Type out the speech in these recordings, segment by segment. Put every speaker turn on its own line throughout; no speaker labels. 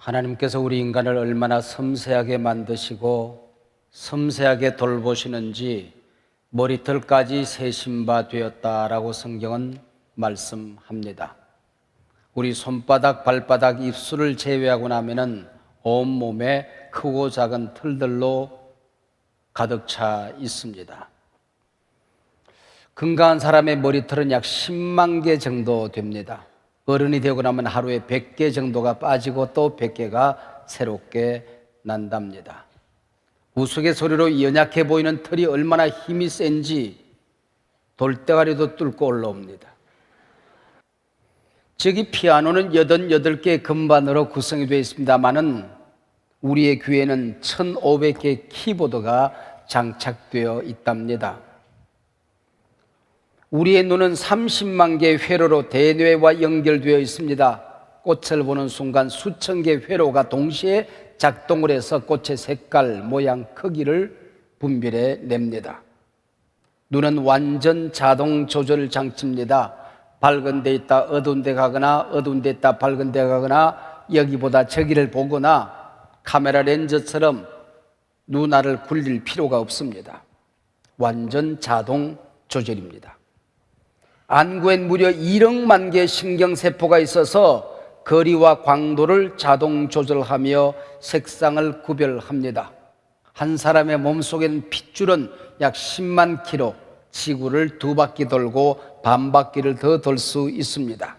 하나님께서 우리 인간을 얼마나 섬세하게 만드시고 섬세하게 돌보시는지 머리털까지 세신 바 되었다라고 성경은 말씀합니다. 우리 손바닥, 발바닥, 입술을 제외하고 나면은 온몸에 크고 작은 털들로 가득 차 있습니다. 건강한 사람의 머리털은 약 10만 개 정도 됩니다. 어른이 되고 나면 하루에 100개 정도가 빠지고 또 100개가 새롭게 난답니다. 우스갯소리로 연약해 보이는 털이 얼마나 힘이 센지 돌대가리도 뚫고 올라옵니다. 저기 피아노는 88개의 금반으로 구성이 되어 있습니다만은 우리의 귀에는 1500개의 키보드가 장착되어 있답니다. 우리의 눈은 30만 개의 회로로 대뇌와 연결되어 있습니다. 꽃을 보는 순간 수천 개의 회로가 동시에 작동을 해서 꽃의 색깔, 모양, 크기를 분별해 냅니다. 눈은 완전 자동 조절 장치입니다. 밝은 데 있다 어두운 데 가거나 어두운 데 있다 밝은 데 가거나 여기보다 저기를 보거나 카메라 렌즈처럼 눈알을 굴릴 필요가 없습니다. 완전 자동 조절입니다. 안구엔 무려 1억만 개의 신경세포가 있어서 거리와 광도를 자동 조절하며 색상을 구별합니다. 한 사람의 몸속에는 핏줄은 약 10만 킬로, 지구를 2바퀴 돌고 반 바퀴를 더 돌 수 있습니다.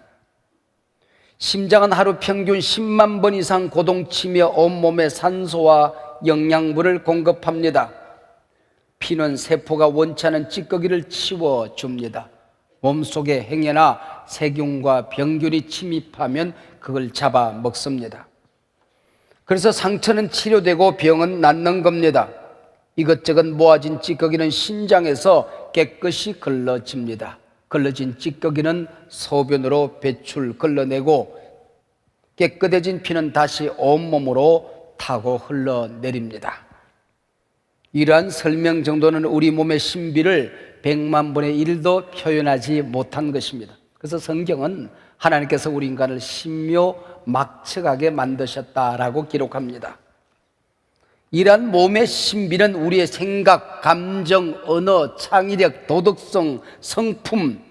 심장은 하루 평균 10만 번 이상 고동치며 온몸에 산소와 영양분을 공급합니다. 피는 세포가 원치 않은 찌꺼기를 치워줍니다. 몸속에 행여나 세균과 병균이 침입하면 그걸 잡아먹습니다. 그래서 상처는 치료되고 병은 낫는 겁니다. 이것저것 모아진 찌꺼기는 신장에서 깨끗이 걸러집니다. 걸러진 찌꺼기는 소변으로 배출, 걸러내고 깨끗해진 피는 다시 온몸으로 타고 흘러내립니다. 이러한 설명 정도는 우리 몸의 신비를 100만 분의 1도 표현하지 못한 것입니다. 그래서 성경은 하나님께서 우리 인간을 신묘막측하게 만드셨다라고 기록합니다. 이러한 몸의 신비는 우리의 생각, 감정, 언어, 창의력, 도덕성, 성품,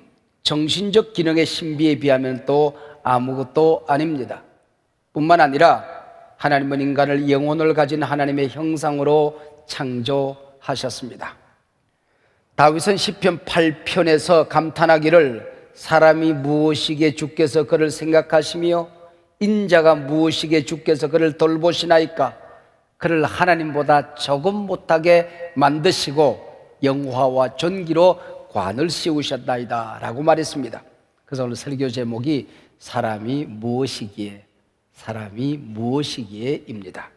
정신적 기능의 신비에 비하면 또 아무것도 아닙니다. 뿐만 아니라 하나님은 인간을 영혼을 가진 하나님의 형상으로 창조하셨습니다. 다윗은 시편 8편에서 감탄하기를 사람이 무엇이기에 주께서 그를 생각하시며 인자가 무엇이기에 주께서 그를 돌보시나이까. 그를 하나님보다 조금 못하게 만드시고 영화와 전기로 관을 씌우셨나이다 라고 말했습니다. 그래서 오늘 설교 제목이 사람이 무엇이기에 입니다.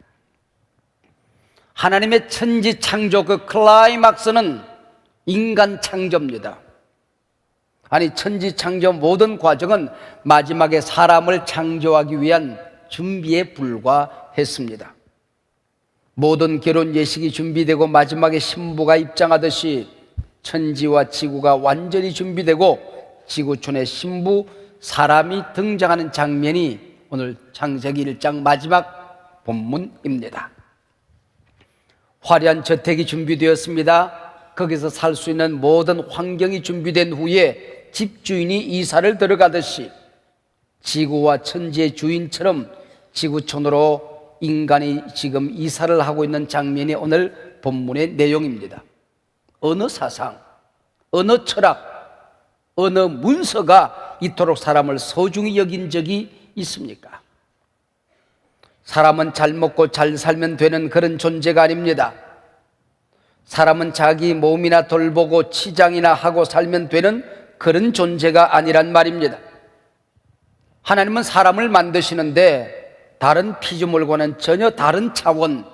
하나님의 천지 창조 그 클라이막스는 인간 창조입니다. 아니 천지 창조 모든 과정은 마지막에 사람을 창조하기 위한 준비에 불과했습니다. 모든 결혼 예식이 준비되고 마지막에 신부가 입장하듯이 천지와 지구가 완전히 준비되고 지구촌에 신부 사람이 등장하는 장면이 오늘 창세기 1장 마지막 본문입니다. 화려한 저택이 준비되었습니다. 거기서 살 수 있는 모든 환경이 준비된 후에 집주인이 이사를 들어가듯이 지구와 천지의 주인처럼 지구촌으로 인간이 지금 이사를 하고 있는 장면이 오늘 본문의 내용입니다. 어느 사상, 어느 철학, 어느 문서가 이토록 사람을 소중히 여긴 적이 있습니까? 사람은 잘 먹고 잘 살면 되는 그런 존재가 아닙니다. 사람은 자기 몸이나 돌보고 치장이나 하고 살면 되는 그런 존재가 아니란 말입니다. 하나님은 사람을 만드시는데 다른 피조물과는 전혀 다른 차원,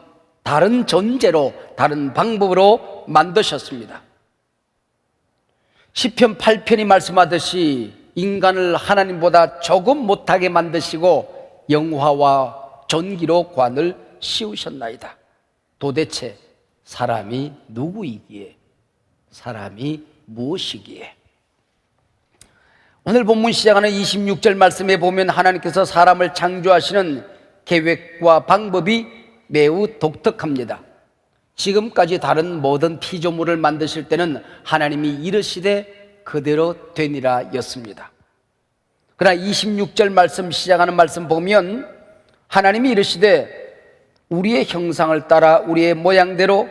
다른 존재로, 다른 방법으로 만드셨습니다. 시편 8편이 말씀하듯이 인간을 하나님보다 조금 못하게 만드시고 영화와 전기로 관을 씌우셨나이다. 도대체 사람이 누구이기에, 사람이 무엇이기에? 오늘 본문 시작하는 26절 말씀에 보면 하나님께서 사람을 창조하시는 계획과 방법이 매우 독특합니다. 지금까지 다른 모든 피조물을 만드실 때는 하나님이 이르시되 그대로 되니라 였습니다. 그러나 26절 말씀 시작하는 말씀 보면 하나님이 이르시되 우리의 형상을 따라 우리의 모양대로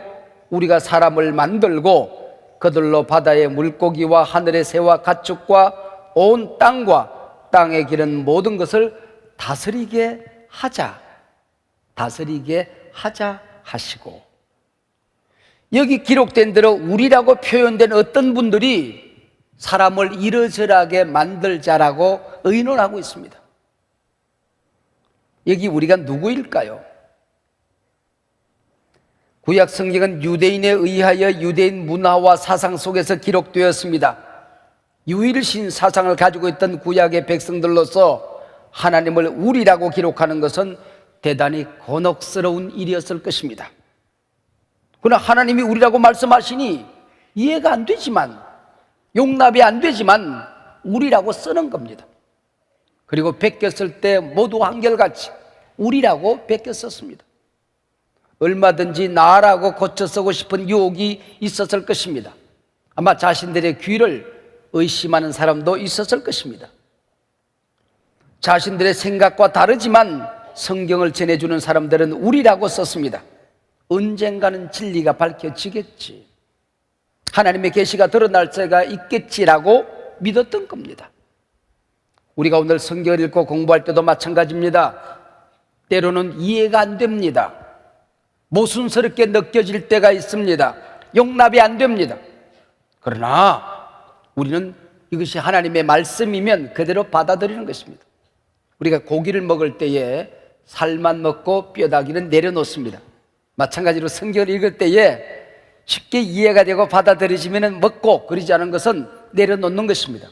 우리가 사람을 만들고 그들로 바다의 물고기와 하늘의 새와 가축과 온 땅과 땅에 기른 모든 것을 다스리게 하자 하시고, 여기 기록된 대로 우리라고 표현된 어떤 분들이 사람을 이러저러하게 만들자라고 의논하고 있습니다. 여기 우리가 누구일까요? 구약 성경은 유대인에 의하여 유대인 문화와 사상 속에서 기록되었습니다. 유일신 사상을 가지고 있던 구약의 백성들로서 하나님을 우리라고 기록하는 것은 대단히 곤혹스러운 일이었을 것입니다. 그러나 하나님이 우리라고 말씀하시니 이해가 안 되지만, 용납이 안 되지만 우리라고 쓰는 겁니다. 그리고 베꼈을 때 모두 한결같이 우리라고 베껴 썼습니다. 얼마든지 나라고 고쳐 쓰고 싶은 유혹이 있었을 것입니다. 아마 자신들의 귀를 의심하는 사람도 있었을 것입니다. 자신들의 생각과 다르지만 성경을 전해주는 사람들은 우리라고 썼습니다. 언젠가는 진리가 밝혀지겠지, 하나님의 계시가 드러날 때가 있겠지라고 믿었던 겁니다. 우리가 오늘 성경을 읽고 공부할 때도 마찬가지입니다. 때로는 이해가 안 됩니다. 모순스럽게 느껴질 때가 있습니다. 용납이 안 됩니다. 그러나 우리는 이것이 하나님의 말씀이면 그대로 받아들이는 것입니다. 우리가 고기를 먹을 때에 살만 먹고 뼈다귀는 내려놓습니다. 마찬가지로 성경을 읽을 때에 쉽게 이해가 되고 받아들여지면 먹고, 그러지 않은 것은 내려놓는 것입니다.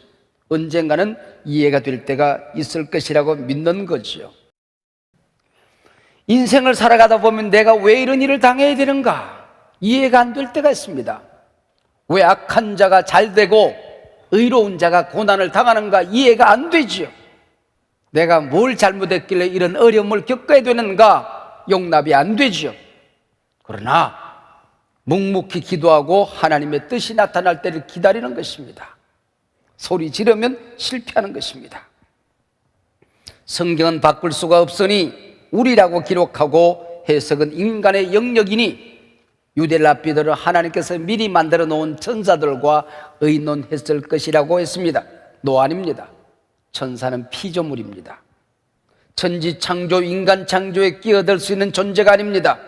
언젠가는 이해가 될 때가 있을 것이라고 믿는 거죠. 인생을 살아가다 보면 내가 왜 이런 일을 당해야 되는가 이해가 안 될 때가 있습니다. 왜 악한 자가 잘 되고 의로운 자가 고난을 당하는가 이해가 안 되지요. 내가 뭘 잘못했길래 이런 어려움을 겪어야 되는가 용납이 안 되지요. 그러나 묵묵히 기도하고 하나님의 뜻이 나타날 때를 기다리는 것입니다. 소리 지르면 실패하는 것입니다. 성경은 바꿀 수가 없으니 우리라고 기록하고 해석은 인간의 영역이니 유대랍비들은 하나님께서 미리 만들어 놓은 천사들과 의논했을 것이라고 했습니다. 노아입니다. 천사는 피조물입니다. 천지 창조, 인간 창조에 끼어들 수 있는 존재가 아닙니다.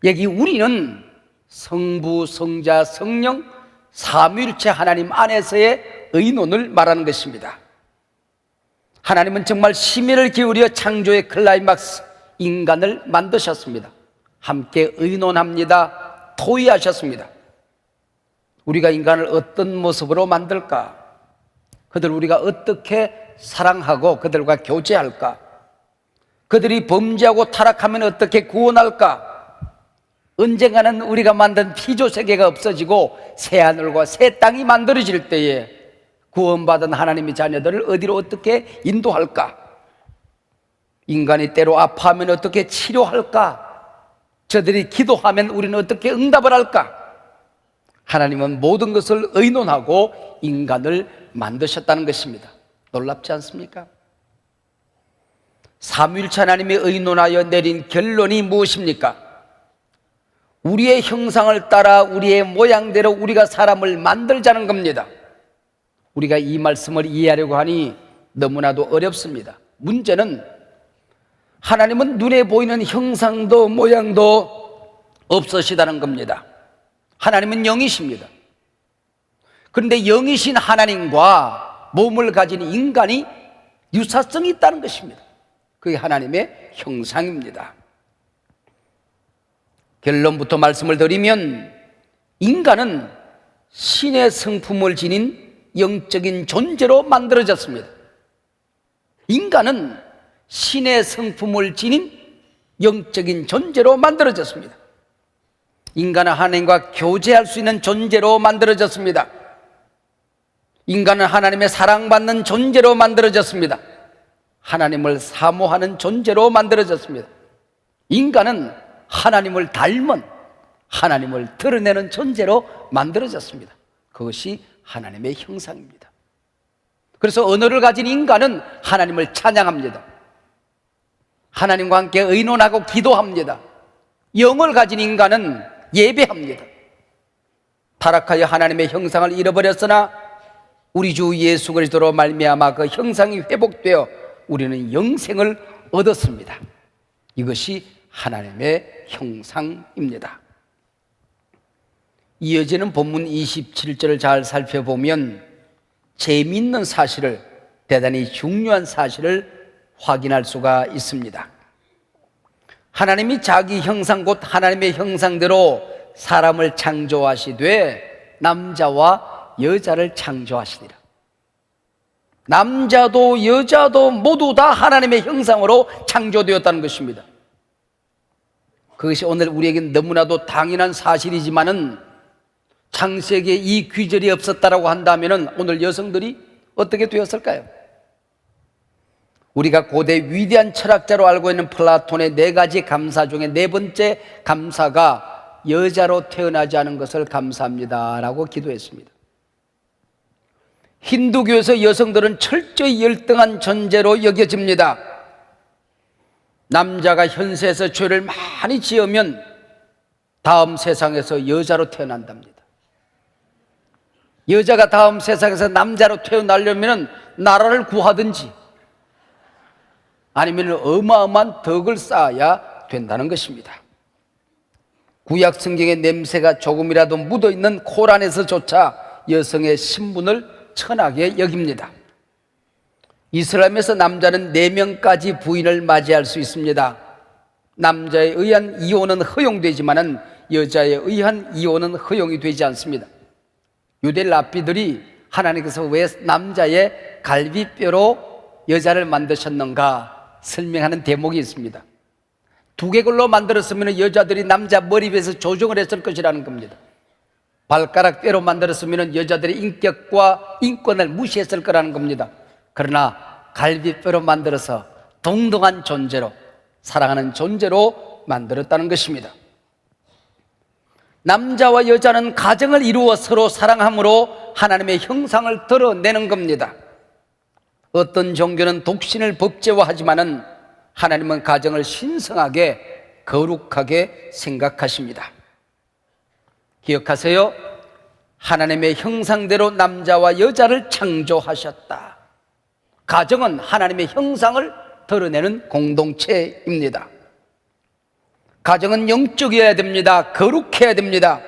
여기 우리는 성부, 성자, 성령, 삼위일체 하나님 안에서의 의논을 말하는 것입니다. 하나님은 정말 심혈을 기울여 창조의 클라이막스 인간을 만드셨습니다. 함께 의논합니다. 토의하셨습니다. 우리가 인간을 어떤 모습으로 만들까? 그들 우리가 어떻게 사랑하고 그들과 교제할까? 그들이 범죄하고 타락하면 어떻게 구원할까? 언젠가는 우리가 만든 피조세계가 없어지고 새하늘과 새 땅이 만들어질 때에 구원받은 하나님의 자녀들을 어디로 어떻게 인도할까? 인간이 때로 아파하면 어떻게 치료할까? 저들이 기도하면 우리는 어떻게 응답을 할까? 하나님은 모든 것을 의논하고 인간을 만드셨다는 것입니다. 놀랍지 않습니까? 삼위일체 하나님이 의논하여 내린 결론이 무엇입니까? 우리의 형상을 따라 우리의 모양대로 우리가 사람을 만들자는 겁니다. 우리가 이 말씀을 이해하려고 하니 너무나도 어렵습니다. 문제는 하나님은 눈에 보이는 형상도 모양도 없으시다는 겁니다. 하나님은 영이십니다. 그런데 영이신 하나님과 몸을 가진 인간이 유사성이 있다는 것입니다. 그게 하나님의 형상입니다. 결론부터 말씀을 드리면 인간은 신의 성품을 지닌 영적인 존재로 만들어졌습니다. 인간은 신의 성품을 지닌 영적인 존재로 만들어졌습니다. 인간은 하나님과 교제할 수 있는 존재로 만들어졌습니다. 인간은 하나님의 사랑받는 존재로 만들어졌습니다. 하나님을 사모하는 존재로 만들어졌습니다. 인간은 하나님을 닮은, 하나님을 드러내는 존재로 만들어졌습니다. 그것이 하나님의 형상입니다. 그래서 언어를 가진 인간은 하나님을 찬양합니다. 하나님과 함께 의논하고 기도합니다. 영을 가진 인간은 예배합니다. 타락하여 하나님의 형상을 잃어버렸으나 우리 주 예수 그리스도로 말미암아 그 형상이 회복되어 우리는 영생을 얻었습니다. 이것이 하나님의 형상입니다. 이어지는 본문 27절을 잘 살펴보면 재미있는 사실을, 대단히 중요한 사실을 확인할 수가 있습니다. 하나님이 자기 형상 곧 하나님의 형상대로 사람을 창조하시되 남자와 여자를 창조하시니라. 남자도 여자도 모두 다 하나님의 형상으로 창조되었다는 것입니다. 그것이 오늘 우리에게 너무나도 당연한 사실이지만은 창세기에 이 규절이 없었다라고 한다면 오늘 여성들이 어떻게 되었을까요? 우리가 고대 위대한 철학자로 알고 있는 플라톤의 4가지 감사 중에 4번째 감사가 여자로 태어나지 않은 것을 감사합니다 라고 기도했습니다. 힌두교에서 여성들은 철저히 열등한 존재로 여겨집니다. 남자가 현세에서 죄를 많이 지으면 다음 세상에서 여자로 태어난답니다. 여자가 다음 세상에서 남자로 태어나려면 나라를 구하든지 아니면 어마어마한 덕을 쌓아야 된다는 것입니다. 구약 성경의 냄새가 조금이라도 묻어있는 코란에서조차 여성의 신분을 천하게 여깁니다. 이슬람에서 남자는 4명까지 부인을 맞이할 수 있습니다. 남자에 의한 이혼은 허용되지만 여자에 의한 이혼은 허용이 되지 않습니다. 유대 랍비들이 하나님께서 왜 남자의 갈비뼈로 여자를 만드셨는가 설명하는 대목이 있습니다. 두개골로 만들었으면 여자들이 남자 머리에서 조정을 했을 것이라는 겁니다. 발가락 뼈로 만들었으면 여자들의 인격과 인권을 무시했을 거라는 겁니다. 그러나 갈비뼈로 만들어서 동등한 존재로, 사랑하는 존재로 만들었다는 것입니다. 남자와 여자는 가정을 이루어 서로 사랑함으로 하나님의 형상을 드러내는 겁니다. 어떤 종교는 독신을 법제화하지만은 하나님은 가정을 신성하게 거룩하게 생각하십니다. 기억하세요. 하나님의 형상대로 남자와 여자를 창조하셨다. 가정은 하나님의 형상을 드러내는 공동체입니다. 가정은 영적이어야 됩니다. 거룩해야 됩니다.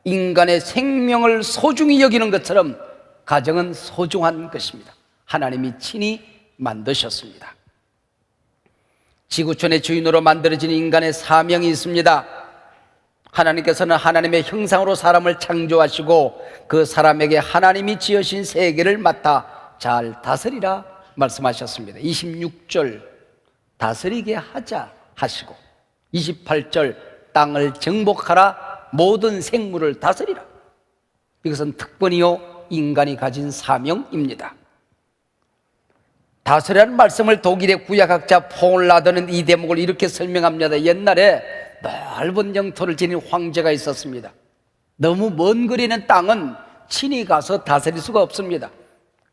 인간의 생명을 소중히 여기는 것처럼 가정은 소중한 것입니다. 하나님이 친히 만드셨습니다. 지구촌의 주인으로 만들어진 인간의 사명이 있습니다. 하나님께서는 하나님의 형상으로 사람을 창조하시고 그 사람에게 하나님이 지으신 세계를 맡아 잘 다스리라 말씀하셨습니다. 26절 다스리게 하자 하시고 28절 땅을 정복하라 모든 생물을 다스리라. 이것은 특권이요 인간이 가진 사명입니다. 다스리라는 말씀을 독일의 구약학자 폴 라더는 이 대목을 이렇게 설명합니다. 옛날에 넓은 영토를 지닌 황제가 있었습니다. 너무 먼 거리 있는 땅은 친히 가서 다스릴 수가 없습니다.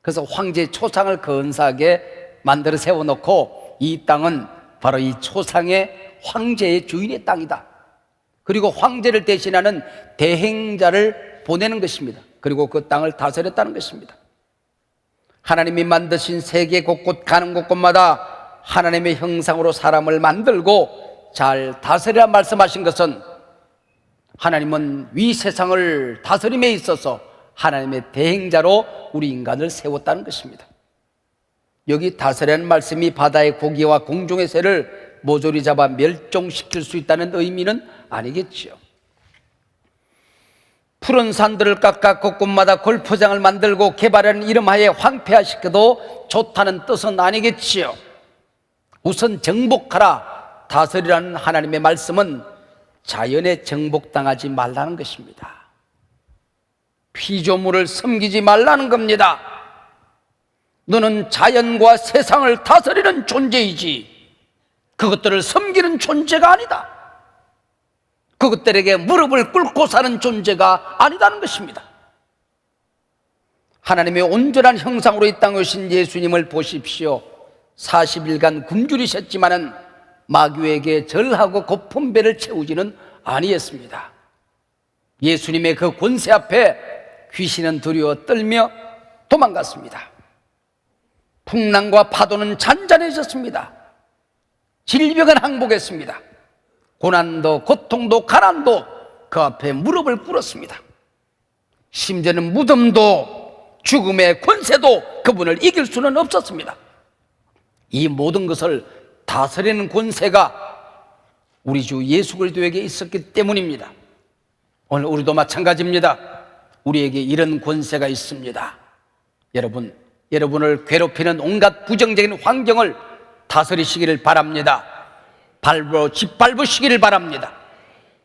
그래서 황제의 초상을 근사하게 만들어 세워놓고 이 땅은 바로 이 초상의 황제의 주인의 땅이다. 그리고 황제를 대신하는 대행자를 보내는 것입니다. 그리고 그 땅을 다스렸다는 것입니다. 하나님이 만드신 세계 곳곳 가는 곳곳마다 하나님의 형상으로 사람을 만들고 잘 다스리라 말씀하신 것은 하나님은 위 세상을 다스림에 있어서 하나님의 대행자로 우리 인간을 세웠다는 것입니다. 여기 다스리라는 말씀이 바다의 고기와 공중의 새를 모조리 잡아 멸종시킬 수 있다는 의미는 아니겠지요. 푸른 산들을 깎아 곳곳마다 골프장을 만들고 개발하는 이름하에 황폐화시켜도 좋다는 뜻은 아니겠지요. 우선 정복하라, 다스리라는 하나님의 말씀은 자연에 정복당하지 말라는 것입니다. 피조물을 섬기지 말라는 겁니다. 너는 자연과 세상을 다스리는 존재이지 그것들을 섬기는 존재가 아니다. 그것들에게 무릎을 꿇고 사는 존재가 아니다는 것입니다. 하나님의 온전한 형상으로 이 땅에 오신 예수님을 보십시오. 40일간 굶주리셨지만은 마귀에게 절하고 고픈 배를 채우지는 아니했습니다. 예수님의 그 권세 앞에 귀신은 두려워 떨며 도망갔습니다. 풍랑과 파도는 잔잔해졌습니다. 질병은 항복했습니다. 고난도 고통도 가난도 그 앞에 무릎을 꿇었습니다. 심지어는 무덤도 죽음의 권세도 그분을 이길 수는 없었습니다. 이 모든 것을 다스리는 권세가 우리 주 예수 그리스도에게 있었기 때문입니다. 오늘 우리도 마찬가지입니다. 우리에게 이런 권세가 있습니다. 여러분을 괴롭히는 온갖 부정적인 환경을 다스리시기를 바랍니다. 발로 짓밟으시기를 바랍니다.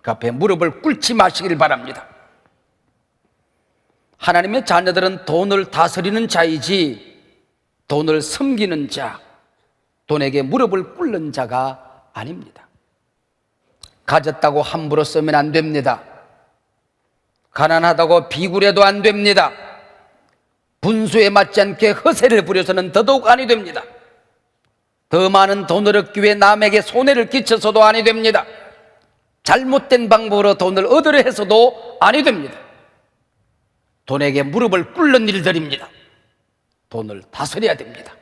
그 앞에 무릎을 꿇지 마시기를 바랍니다. 하나님의 자녀들은 돈을 다스리는 자이지 돈을 섬기는 자, 돈에게 무릎을 꿇는 자가 아닙니다. 가졌다고 함부로 쓰면 안 됩니다. 가난하다고 비굴해도 안 됩니다. 분수에 맞지 않게 허세를 부려서는 더더욱 아니 됩니다. 더 많은 돈을 얻기 위해 남에게 손해를 끼쳐서도 아니 됩니다. 잘못된 방법으로 돈을 얻으려 해서도 아니 됩니다. 돈에게 무릎을 꿇는 일들입니다. 돈을 다스려야 됩니다.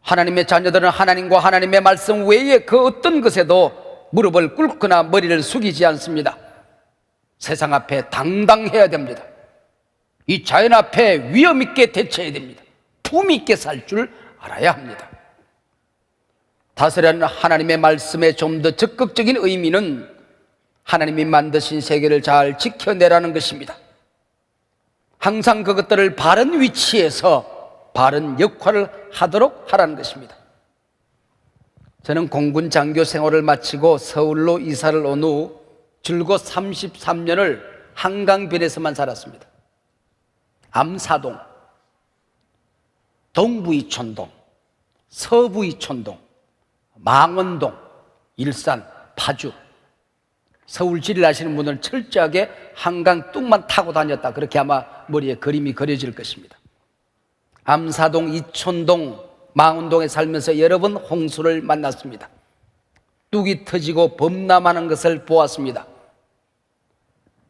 하나님의 자녀들은 하나님과 하나님의 말씀 외에 그 어떤 것에도 무릎을 꿇거나 머리를 숙이지 않습니다. 세상 앞에 당당해야 됩니다. 이 자연 앞에 위험 있게 대처해야 됩니다. 품 있게 살 줄 알아야 합니다. 다스리는 하나님의 말씀의 좀 더 적극적인 의미는 하나님이 만드신 세계를 잘 지켜내라는 것입니다. 항상 그것들을 바른 위치에서 바른 역할을 하도록 하라는 것입니다. 저는 공군 장교 생활을 마치고 서울로 이사를 온 후 줄곧 33년을 한강변에서만 살았습니다. 암사동, 동부이촌동, 서부이촌동, 망원동, 일산, 파주, 서울 지리를 아시는 분들은 철저하게 한강 뚝만 타고 다녔다, 그렇게 아마 머리에 그림이 그려질 것입니다. 암사동, 이촌동, 망원동에 살면서 여러 번 홍수를 만났습니다. 뚝이 터지고 범람하는 것을 보았습니다.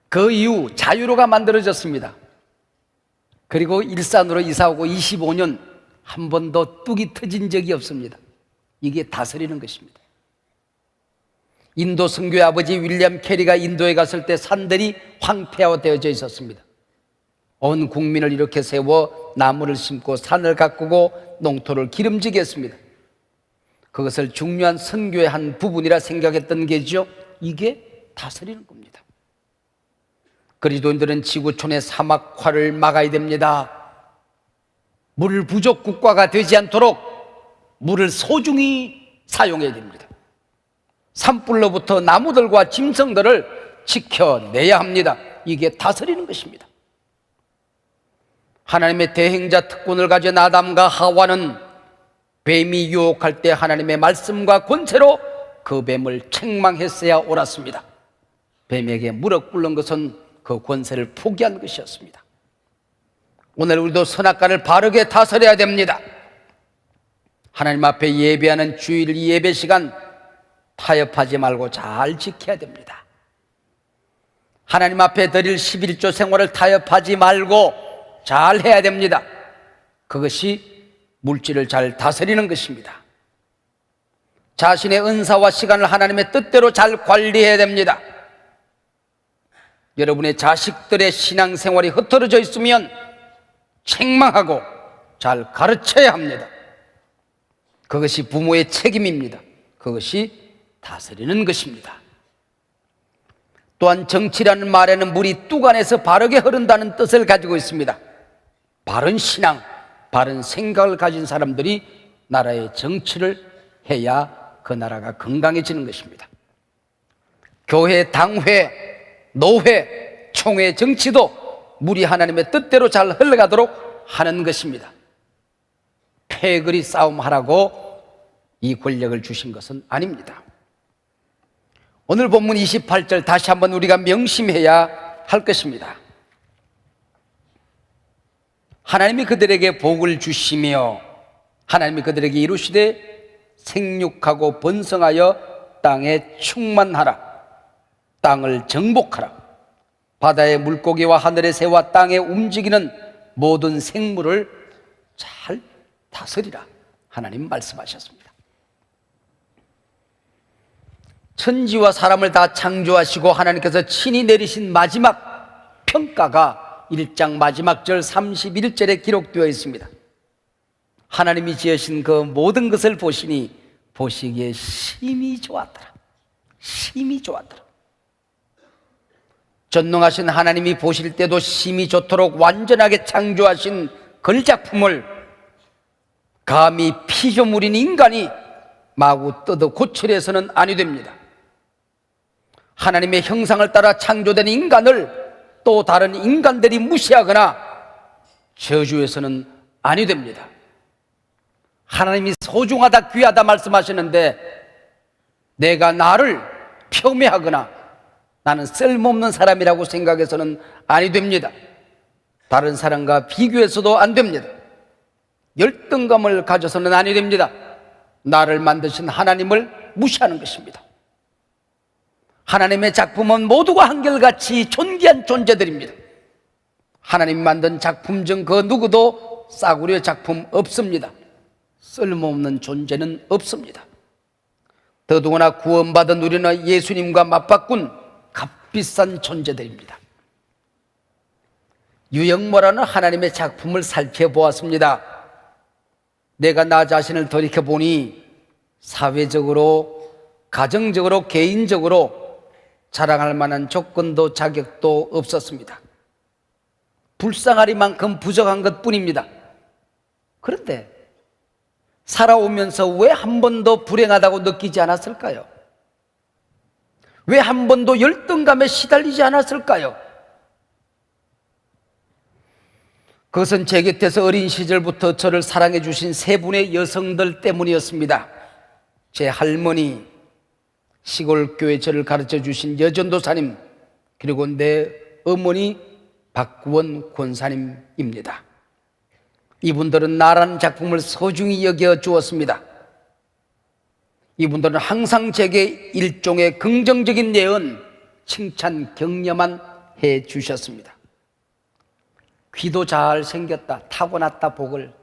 그 이후 자유로가 만들어졌습니다. 그리고 일산으로 이사오고 25년 한 번도 뚝이 터진 적이 없습니다. 이게 다스리는 것입니다. 인도 선교의 아버지 윌리엄 캐리가 인도에 갔을 때 산들이 황폐화되어져 있었습니다. 온 국민을 이렇게 세워 나무를 심고 산을 가꾸고 농토를 기름지게 했습니다. 그것을 중요한 선교의 한 부분이라 생각했던 게죠. 이게 다스리는 겁니다. 그리스도인들은 지구촌의 사막화를 막아야 됩니다. 물 부족 국가가 되지 않도록 물을 소중히 사용해야 됩니다. 산불로부터 나무들과 짐승들을 지켜내야 합니다. 이게 다스리는 것입니다. 하나님의 대행자 특권을 가진 아담과 하와는 뱀이 유혹할 때 하나님의 말씀과 권세로 그 뱀을 책망했어야 옳았습니다. 뱀에게 무릎 꿇는 것은 그 권세를 포기한 것이었습니다. 오늘 우리도 선악과를 바르게 다스려야 됩니다. 하나님 앞에 예배하는 주일 예배 시간 타협하지 말고 잘 지켜야 됩니다. 하나님 앞에 드릴 11조 생활을 타협하지 말고 잘 해야 됩니다. 그것이 물질을 잘 다스리는 것입니다. 자신의 은사와 시간을 하나님의 뜻대로 잘 관리해야 됩니다. 여러분의 자식들의 신앙생활이 흩어져 있으면 책망하고 잘 가르쳐야 합니다. 그것이 부모의 책임입니다. 그것이 다스리는 것입니다. 또한 정치라는 말에는 물이 뚝 안에서 바르게 흐른다는 뜻을 가지고 있습니다. 바른 신앙, 바른 생각을 가진 사람들이 나라의 정치를 해야 그 나라가 건강해지는 것입니다. 교회, 당회, 노회, 총회, 정치도 물이 하나님의 뜻대로 잘 흘러가도록 하는 것입니다. 패거리 싸움하라고 이 권력을 주신 것은 아닙니다. 오늘 본문 28절 다시 한번 우리가 명심해야 할 것입니다. 하나님이 그들에게 복을 주시며 하나님이 그들에게 이루시되 생육하고 번성하여 땅에 충만하라. 땅을 정복하라. 바다의 물고기와 하늘의 새와 땅에 움직이는 모든 생물을 잘 다스리라. 하나님 말씀하셨습니다. 천지와 사람을 다 창조하시고 하나님께서 친히 내리신 마지막 평가가 1장 마지막 절 31절에 기록되어 있습니다. 하나님이 지으신 그 모든 것을 보시니 보시기에 심히 좋았더라. 심히 좋았더라. 전능하신 하나님이 보실 때도 심히 좋도록 완전하게 창조하신 그 작품을 감히 피조물인 인간이 마구 뜯어 고쳐내서는 아니 됩니다. 하나님의 형상을 따라 창조된 인간을 또 다른 인간들이 무시하거나 저주해서는 아니 됩니다. 하나님이 소중하다 귀하다 말씀하시는데 내가 나를 폄훼하거나 나는 쓸모없는 사람이라고 생각해서는 아니 됩니다. 다른 사람과 비교해서도 안 됩니다. 열등감을 가져서는 아니 됩니다. 나를 만드신 하나님을 무시하는 것입니다. 하나님의 작품은 모두가 한결같이 존귀한 존재들입니다. 하나님 만든 작품 중 그 누구도 싸구려 작품 없습니다. 쓸모없는 존재는 없습니다. 더더구나 구원받은 우리는 예수님과 맞바꾼 값비싼 존재들입니다. 유영모라는 하나님의 작품을 살펴보았습니다. 내가 나 자신을 돌이켜보니 사회적으로, 가정적으로, 개인적으로 자랑할 만한 조건도 자격도 없었습니다. 불쌍하리만큼 부족한 것뿐입니다. 그런데 살아오면서 왜 한 번도 불행하다고 느끼지 않았을까요? 왜 한 번도 열등감에 시달리지 않았을까요? 그것은 제 곁에서 어린 시절부터 저를 사랑해 주신 세 분의 여성들 때문이었습니다. 제 할머니, 시골 교회 저를 가르쳐 주신 여전도사님, 그리고 내 어머니 박구원 권사님입니다. 이분들은 나라는 작품을 소중히 여겨 주었습니다. 이분들은 항상 제게 일종의 긍정적인 예언, 칭찬, 격려만 해 주셨습니다. 귀도 잘 생겼다, 타고났다, 복을.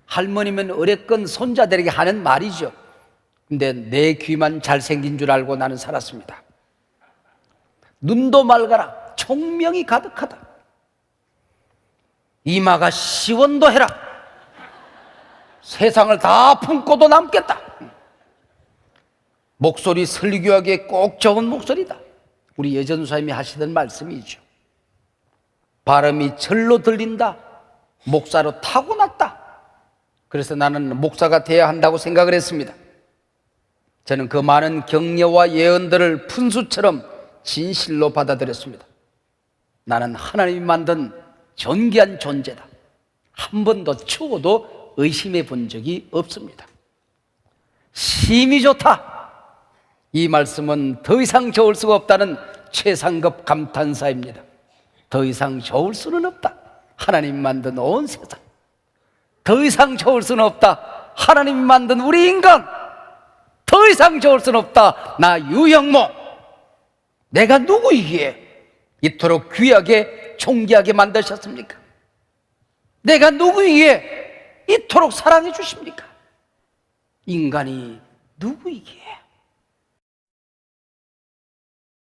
할머니면 어렵건 손자들에게 하는 말이죠. 근데 내 귀만 잘생긴 줄 알고 나는 살았습니다. 눈도 맑아라, 총명이 가득하다. 이마가 시원도 해라. 세상을 다 품고도 남겠다. 목소리 설교하기에 꼭 좋은 목소리다. 우리 여전사님이 하시던 말씀이죠. 발음이 절로 들린다. 목사로 타고났다. 그래서 나는 목사가 돼야 한다고 생각을 했습니다. 저는 그 많은 격려와 예언들을 푼수처럼 진실로 받아들였습니다. 나는 하나님이 만든 존귀한 존재다. 한 번도 추워도 의심해 본 적이 없습니다. 심히 좋다. 이 말씀은 더 이상 좋을 수가 없다는 최상급 감탄사입니다. 더 이상 좋을 수는 없다. 하나님 만든 온 세상. 더 이상 좋을 수는 없다. 하나님 만든 우리 인간. 더 이상 좋을 수는 없다. 나 유영모. 내가 누구이기에 이토록 귀하게 존귀하게 만드셨습니까? 내가 누구이기에 이토록 사랑해 주십니까? 인간이 누구이기에